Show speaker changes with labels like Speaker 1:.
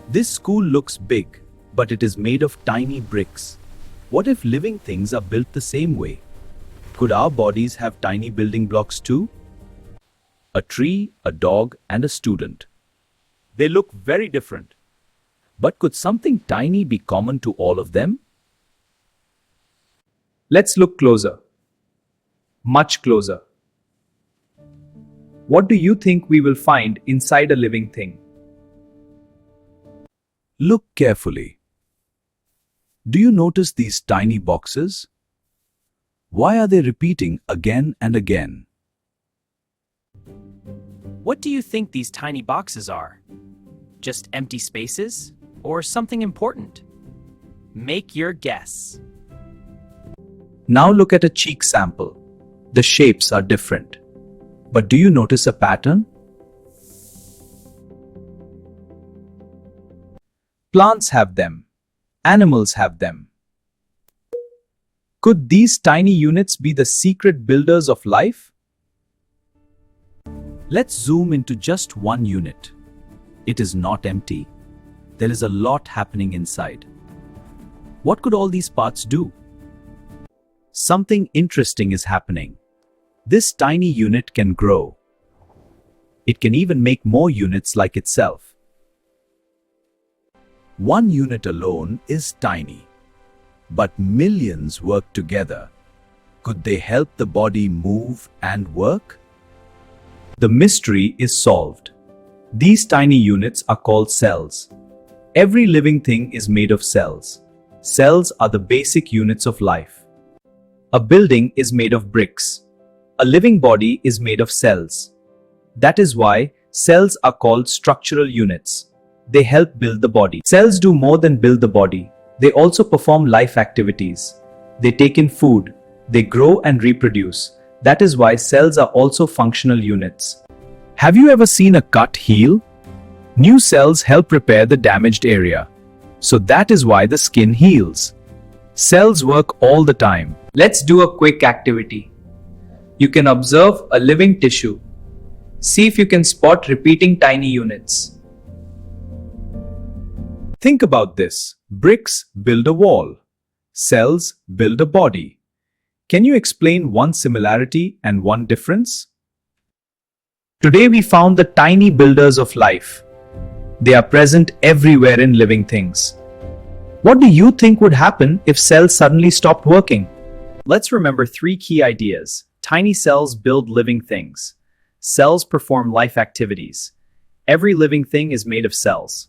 Speaker 1: This school looks big, but it is made of tiny bricks. What if living things are built the same way? Could our bodies have tiny building blocks too? A tree, a dog, and a student. They look very different. But could something tiny be common to all of them?
Speaker 2: Let's look closer. Much closer. What do you think we will find inside a living thing?
Speaker 1: Look carefully. Do you notice these tiny boxes? Why are they repeating again and again?
Speaker 3: What do you think these tiny boxes are? Just empty spaces? Or something important? Make your guess.
Speaker 1: Now look at a cheek sample. The shapes are different. But do you notice a pattern? Plants have them. Animals have them. Could these tiny units be the secret builders of life? Let's zoom into just one unit. It is not empty. There is a lot happening inside. What could all these parts do? Something interesting is happening. This tiny unit can grow. It can even make more units like itself. One unit alone is tiny, but millions work together. Could they help the body move and work? The mystery is solved. These tiny units are called cells. Every living thing is made of cells. Cells are the basic units of life. A building is made of bricks. A living body is made of cells. That is why cells are called structural units. They help build the body. Cells do more than build the body. They also perform life activities. They take in food. They grow and reproduce. That is why cells are also functional units. Have you ever seen a cut heal? New cells help repair the damaged area. So that is why the skin heals. Cells work all the time.
Speaker 2: Let's do a quick activity. You can observe a living tissue. See if you can spot repeating tiny units.
Speaker 1: Think about this. Bricks build a wall. Cells build a body. Can you explain one similarity and one difference? Today we found the tiny builders of life. They are present everywhere in living things. What do you think would happen if cells suddenly stopped working?
Speaker 3: Let's remember three key ideas. Tiny cells build living things. Cells perform life activities. Every living thing is made of cells.